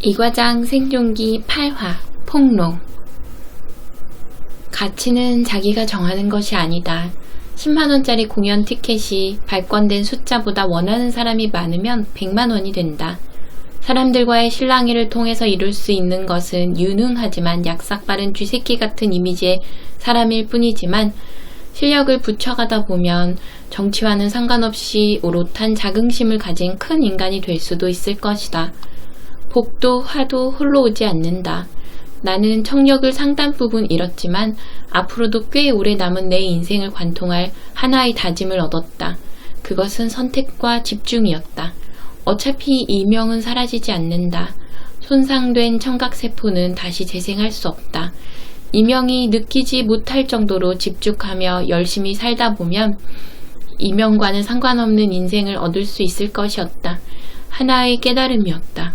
이과장 생존기 8화 폭로. 가치는 자기가 정하는 것이 아니다. 10만원짜리 공연 티켓이 발권된 숫자보다 원하는 사람이 많으면 100만원이 된다. 사람들과의 실랑이를 통해서 이룰 수 있는 것은 유능하지만 약삭빠른 쥐새끼 같은 이미지의 사람일 뿐이지만 실력을 붙여가다 보면 정치와는 상관없이 오롯한 자긍심을 가진 큰 인간이 될 수도 있을 것이다. 복도 화도 홀로 오지 않는다. 나는 청력을 상당 부분 잃었지만 앞으로도 꽤 오래 남은 내 인생을 관통할 하나의 다짐을 얻었다. 그것은 선택과 집중이었다. 어차피 이명은 사라지지 않는다. 손상된 청각세포는 다시 재생할 수 없다. 이명이 느끼지 못할 정도로 집중하며 열심히 살다 보면 이명과는 상관없는 인생을 얻을 수 있을 것이었다. 하나의 깨달음이었다.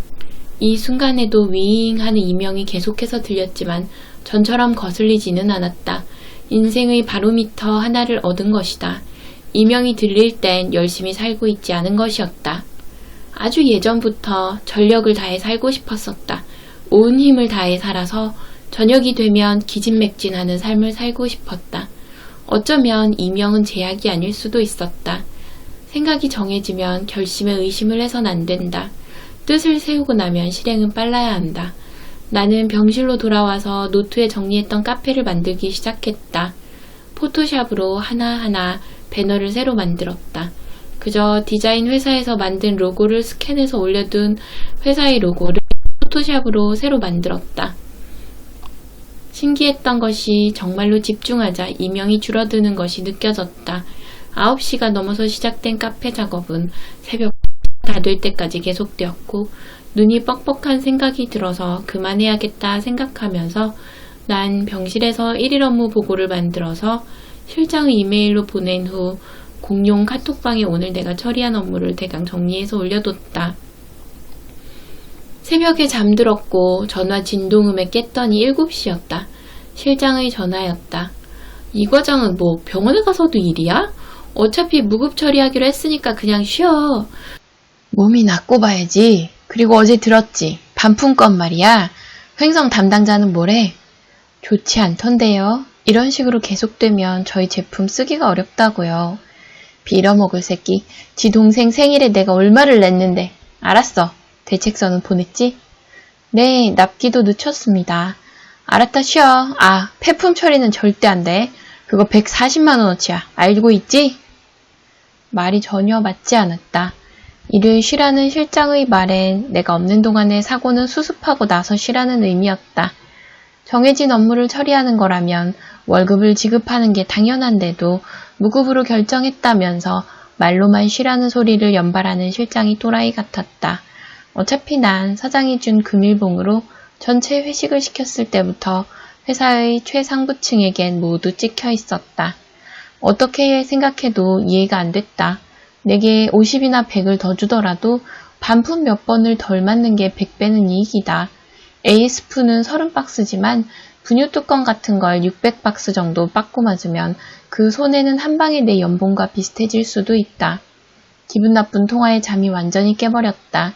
이 순간에도 윙 하는 이명이 계속해서 들렸지만 전처럼 거슬리지는 않았다. 인생의 바로미터 하나를 얻은 것이다. 이명이 들릴 땐 열심히 살고 있지 않은 것이었다. 아주 예전부터 전력을 다해 살고 싶었었다. 온 힘을 다해 살아서 저녁이 되면 기진맥진하는 삶을 살고 싶었다. 어쩌면 이명은 제약이 아닐 수도 있었다. 생각이 정해지면 결심에 의심을 해선 안 된다. 뜻을 세우고 나면 실행은 빨라야 한다. 나는 병실로 돌아와서 노트에 정리했던 카페를 만들기 시작했다. 포토샵으로 하나하나 배너를 새로 만들었다. 그저 디자인 회사에서 만든 로고를 스캔해서 올려둔 회사의 로고를 포토샵으로 새로 만들었다. 신기했던 것이 정말로 집중하자 이명이 줄어드는 것이 느껴졌다. 9시가 넘어서 시작된 카페 작업은 새벽 다 될 때까지 계속되었고 눈이 뻑뻑한 생각이 들어서 그만해야겠다 생각하면서 난 병실에서 1일 업무 보고를 만들어서 실장의 이메일로 보낸 후 공용 카톡방에 오늘 내가 처리한 업무를 대강 정리해서 올려뒀다. 새벽에 잠들었고 전화 진동음에 깼더니 7시였다. 실장의 전화였다. 이 과장은 뭐 병원에 가서도 일이야? 어차피 무급 처리하기로 했으니까 그냥 쉬어. 몸이 낫고 봐야지. 그리고 어제 들었지. 반품건 말이야. 횡성 담당자는 뭐래? 좋지 않던데요. 이런 식으로 계속되면 저희 제품 쓰기가 어렵다고요. 빌어먹을 새끼. 지 동생 생일에 내가 얼마를 냈는데. 알았어. 대책서는 보냈지? 네, 납기도 늦췄습니다. 알았다 쉬어. 아, 폐품 처리는 절대 안 돼. 그거 140만원어치야. 알고 있지? 말이 전혀 맞지 않았다. 일을 쉬라는 실장의 말엔 내가 없는 동안에 사고는 수습하고 나서 쉬라는 의미였다. 정해진 업무를 처리하는 거라면 월급을 지급하는 게 당연한데도 무급으로 결정했다면서 말로만 쉬라는 소리를 연발하는 실장이 또라이 같았다. 어차피 난 사장이 준 금일봉으로 전체 회식을 시켰을 때부터 회사의 최상부층에겐 모두 찍혀 있었다. 어떻게 생각해도 이해가 안 됐다. 내게 50이나 100을 더 주더라도 반품 몇 번을 덜 맞는 게 100배는 이익이다. ASF는 30박스지만 분유 뚜껑 같은 걸 600박스 정도 빠꾸 맞으면 그 손해는 한 방에 내 연봉과 비슷해질 수도 있다. 기분 나쁜 통화에 잠이 완전히 깨버렸다.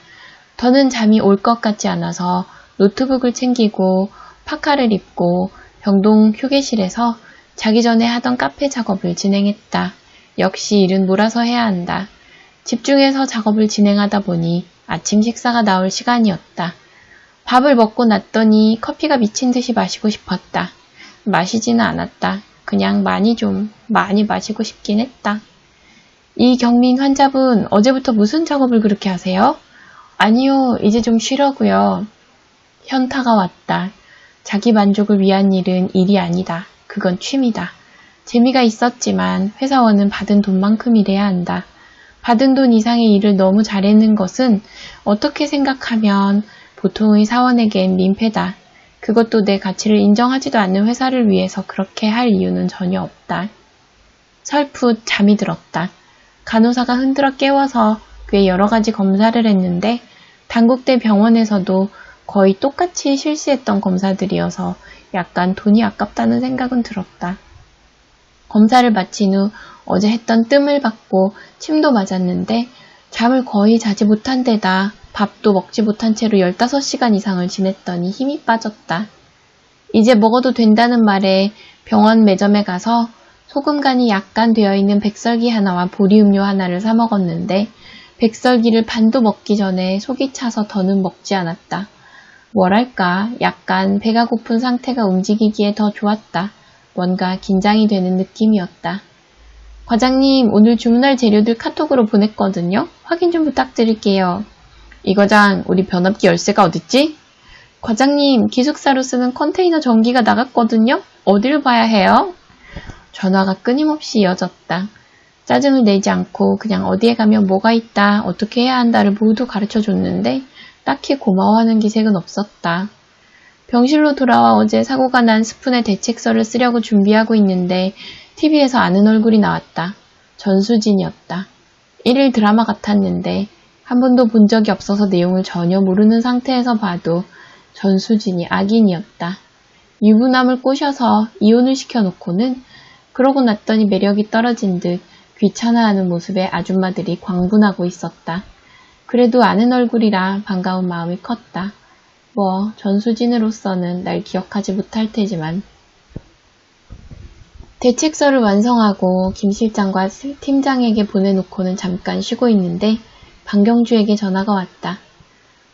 더는 잠이 올 것 같지 않아서 노트북을 챙기고 파카를 입고 병동 휴게실에서 자기 전에 하던 카페 작업을 진행했다. 역시 일은 몰아서 해야 한다. 집중해서 작업을 진행하다 보니 아침 식사가 나올 시간이었다. 밥을 먹고 났더니 커피가 미친 듯이 마시고 싶었다. 마시지는 않았다. 그냥 많이 마시고 싶긴 했다. 이경민 환자분, 어제부터 무슨 작업을 그렇게 하세요? 아니요, 이제 좀 쉬려고요. 현타가 왔다. 자기 만족을 위한 일은 일이 아니다. 그건 취미다. 재미가 있었지만 회사원은 받은 돈만큼 일해야 한다. 받은 돈 이상의 일을 너무 잘해낸 것은 어떻게 생각하면 보통의 사원에겐 민폐다. 그것도 내 가치를 인정하지도 않는 회사를 위해서 그렇게 할 이유는 전혀 없다. 설풋 잠이 들었다. 간호사가 흔들어 깨워서 꽤 여러 가지 검사를 했는데 단국대 병원에서도 거의 똑같이 실시했던 검사들이어서 약간 돈이 아깝다는 생각은 들었다. 검사를 마친 후 어제 했던 뜸을 받고 침도 맞았는데 잠을 거의 자지 못한 데다 밥도 먹지 못한 채로 15시간 이상을 지냈더니 힘이 빠졌다. 이제 먹어도 된다는 말에 병원 매점에 가서 소금간이 약간 되어있는 백설기 하나와 보리음료 하나를 사 먹었는데 백설기를 반도 먹기 전에 속이 차서 더는 먹지 않았다. 뭐랄까 약간 배가 고픈 상태가 움직이기에 더 좋았다. 뭔가 긴장이 되는 느낌이었다. 과장님, 오늘 주문할 재료들 카톡으로 보냈거든요. 확인 좀 부탁드릴게요. 이 과장, 우리 변압기 열쇠가 어딨지? 과장님, 기숙사로 쓰는 컨테이너 전기가 나갔거든요. 어디를 봐야 해요? 전화가 끊임없이 이어졌다. 짜증을 내지 않고 그냥 어디에 가면 뭐가 있다, 어떻게 해야 한다를 모두 가르쳐줬는데 딱히 고마워하는 기색은 없었다. 병실로 돌아와 어제 사고가 난 스푼의 대책서를 쓰려고 준비하고 있는데 TV에서 아는 얼굴이 나왔다. 전수진이었다. 일일 드라마 같았는데 한 번도 본 적이 없어서 내용을 전혀 모르는 상태에서 봐도 전수진이 악인이었다. 유부남을 꼬셔서 이혼을 시켜놓고는 그러고 났더니 매력이 떨어진 듯 귀찮아하는 모습에 아줌마들이 광분하고 있었다. 그래도 아는 얼굴이라 반가운 마음이 컸다. 뭐 전수진으로서는 날 기억하지 못할 테지만. 대책서를 완성하고 김 실장과 팀장에게 보내놓고는 잠깐 쉬고 있는데 방경주에게 전화가 왔다.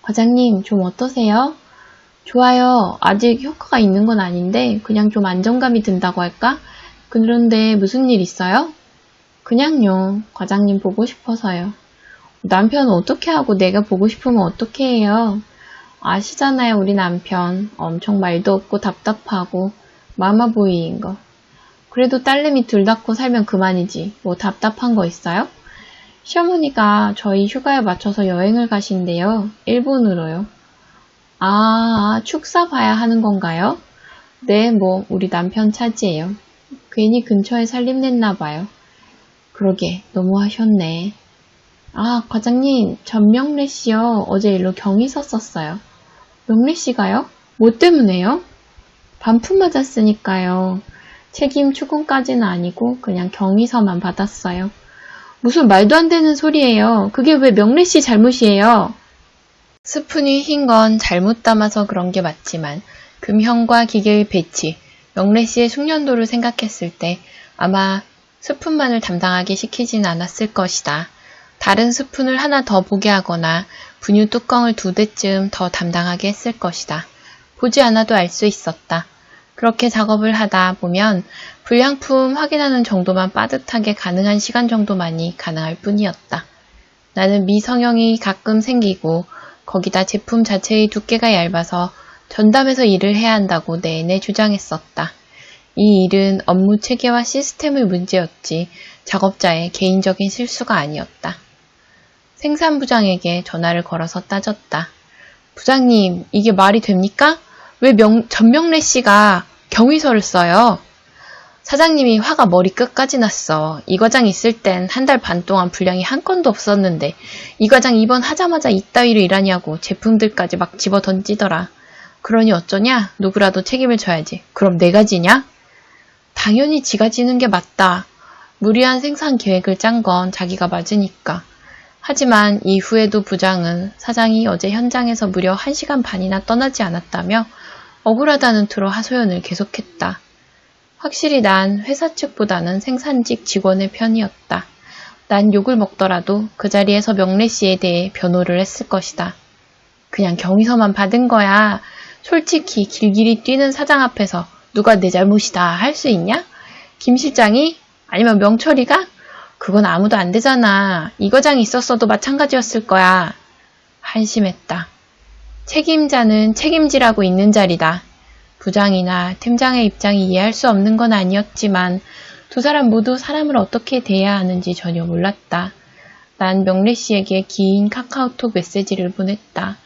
과장님, 좀 어떠세요? 좋아요. 아직 효과가 있는 건 아닌데 그냥 좀 안정감이 든다고 할까? 그런데 무슨 일 있어요? 그냥요. 과장님 보고 싶어서요. 남편은 어떻게 하고 내가 보고 싶으면 어떻게 해요? 아시잖아요, 우리 남편. 엄청 말도 없고 답답하고 마마보이인 거. 그래도 딸내미 둘 낳고 살면 그만이지. 뭐 답답한 거 있어요? 시어머니가 저희 휴가에 맞춰서 여행을 가신대요. 일본으로요. 아, 축사 봐야 하는 건가요? 네, 뭐 우리 남편 차지예요. 괜히 근처에 살림냈나 봐요. 그러게, 너무하셨네. 아, 과장님, 전명래 씨요. 어제 일로 경위서 썼어요. 명래 씨가요? 뭐 때문에요? 반품 맞았으니까요. 책임 추궁까지는 아니고 그냥 경위서만 받았어요. 무슨 말도 안 되는 소리예요. 그게 왜 명래 씨 잘못이에요? 스푼이 흰 건 잘못 담아서 그런 게 맞지만 금형과 기계의 배치, 명래 씨의 숙련도를 생각했을 때 아마 스푼만을 담당하게 시키진 않았을 것이다. 다른 스푼을 하나 더 보게 하거나 분유 뚜껑을 2대쯤 더 담당하게 했을 것이다. 보지 않아도 알 수 있었다. 그렇게 작업을 하다 보면 불량품 확인하는 정도만 빠듯하게 가능한 시간 정도만이 가능할 뿐이었다. 나는 미성형이 가끔 생기고 거기다 제품 자체의 두께가 얇아서 전담해서 일을 해야 한다고 내내 주장했었다. 이 일은 업무 체계와 시스템의 문제였지 작업자의 개인적인 실수가 아니었다. 생산부장에게 전화를 걸어서 따졌다. 부장님, 이게 말이 됩니까? 왜 전명래 씨가 경위서를 써요? 사장님이 화가 머리 끝까지 났어. 이 과장 있을 땐 1달 반 동안 불량이 한 건도 없었는데 이 과장 입원하자마자 이따위로 일하냐고 제품들까지 막 집어 던지더라. 그러니 어쩌냐? 누구라도 책임을 져야지. 그럼 내가 지냐? 당연히 지가 지는 게 맞다. 무리한 생산 계획을 짠 건 자기가 맞으니까. 하지만 이후에도 부장은 사장이 어제 현장에서 무려 1시간 반이나 떠나지 않았다며 억울하다는 투로 하소연을 계속했다. 확실히 난 회사 측보다는 생산직 직원의 편이었다. 난 욕을 먹더라도 그 자리에서 명래 씨에 대해 변호를 했을 것이다. 그냥 경위서만 받은 거야. 솔직히 길길이 뛰는 사장 앞에서 누가 내 잘못이다 할 수 있냐? 김 실장이? 아니면 명철이가? 그건 아무도 안 되잖아. 이 과장이 있었어도 마찬가지였을 거야. 한심했다. 책임자는 책임지라고 있는 자리다. 부장이나 팀장의 입장이 이해할 수 없는 건 아니었지만 두 사람 모두 사람을 어떻게 대해야 하는지 전혀 몰랐다. 난 명래 씨에게 긴 카카오톡 메시지를 보냈다.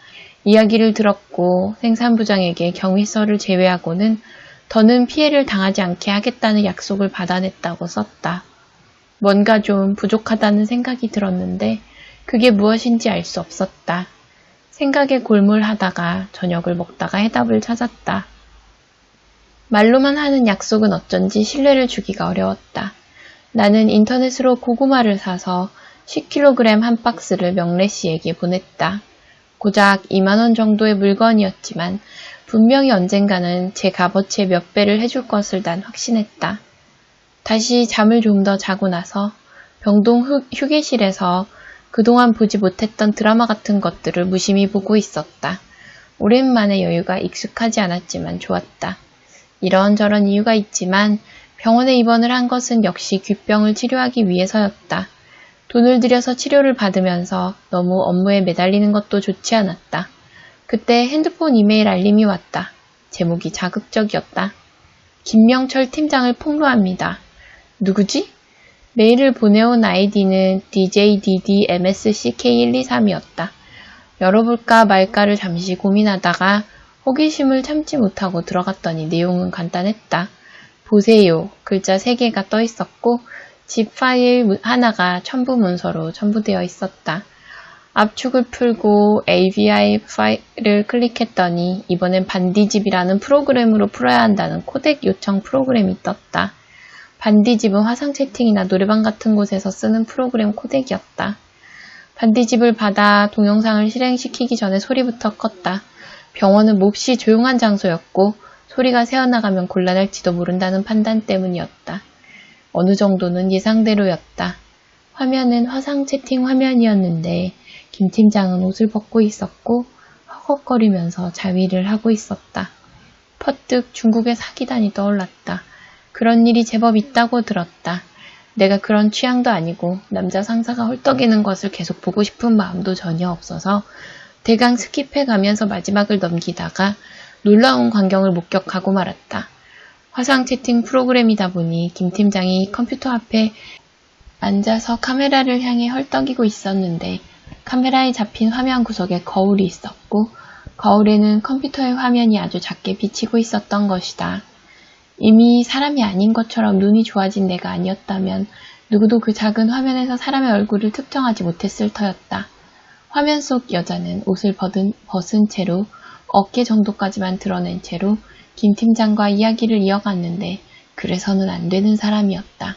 이야기를 들었고 생산부장에게 경위서를 제외하고는 더는 피해를 당하지 않게 하겠다는 약속을 받아냈다고 썼다. 뭔가 좀 부족하다는 생각이 들었는데 그게 무엇인지 알 수 없었다. 생각에 골몰하다가 저녁을 먹다가 해답을 찾았다. 말로만 하는 약속은 어쩐지 신뢰를 주기가 어려웠다. 나는 인터넷으로 고구마를 사서 10kg 한 박스를 명래 씨에게 보냈다. 고작 2만 원 정도의 물건이었지만 분명히 언젠가는 제 값어치의 몇 배를 해줄 것을 난 확신했다. 다시 잠을 좀 더 자고 나서 병동 휴게실에서 그동안 보지 못했던 드라마 같은 것들을 무심히 보고 있었다. 오랜만에 여유가 익숙하지 않았지만 좋았다. 이런저런 이유가 있지만 병원에 입원을 한 것은 역시 귓병을 치료하기 위해서였다. 돈을 들여서 치료를 받으면서 너무 업무에 매달리는 것도 좋지 않았다. 그때 핸드폰 이메일 알림이 왔다. 제목이 자극적이었다. 김명철 팀장을 폭로합니다. 누구지? 메일을 보내온 아이디는 DJDDMSCK123이었다. 열어볼까 말까를 잠시 고민하다가 호기심을 참지 못하고 들어갔더니 내용은 간단했다. 보세요. 글자 3개가 떠 있었고 집 파일 하나가 첨부 문서로 첨부되어 있었다. 압축을 풀고 AVI 파일을 클릭했더니 이번엔 반디집이라는 프로그램으로 풀어야 한다는 코덱 요청 프로그램이 떴다. 반디집은 화상 채팅이나 노래방 같은 곳에서 쓰는 프로그램 코덱이었다. 반디집을 받아 동영상을 실행시키기 전에 소리부터 껐다. 병원은 몹시 조용한 장소였고 소리가 새어나가면 곤란할지도 모른다는 판단 때문이었다. 어느 정도는 예상대로였다. 화면은 화상 채팅 화면이었는데 김 팀장은 옷을 벗고 있었고 허걱거리면서 자위를 하고 있었다. 퍼뜩 중국의 사기단이 떠올랐다. 그런 일이 제법 있다고 들었다. 내가 그런 취향도 아니고 남자 상사가 헐떡이는 것을 계속 보고 싶은 마음도 전혀 없어서 대강 스킵해가면서 마지막을 넘기다가 놀라운 광경을 목격하고 말았다. 화상 채팅 프로그램이다 보니 김 팀장이 컴퓨터 앞에 앉아서 카메라를 향해 헐떡이고 있었는데 카메라에 잡힌 화면 구석에 거울이 있었고 거울에는 컴퓨터의 화면이 아주 작게 비치고 있었던 것이다. 이미 사람이 아닌 것처럼 눈이 좋아진 내가 아니었다면 누구도 그 작은 화면에서 사람의 얼굴을 특정하지 못했을 터였다. 화면 속 여자는 옷을 벗은 채로 어깨 정도까지만 드러낸 채로 김 팀장과 이야기를 이어갔는데 그래서는 안 되는 사람이었다.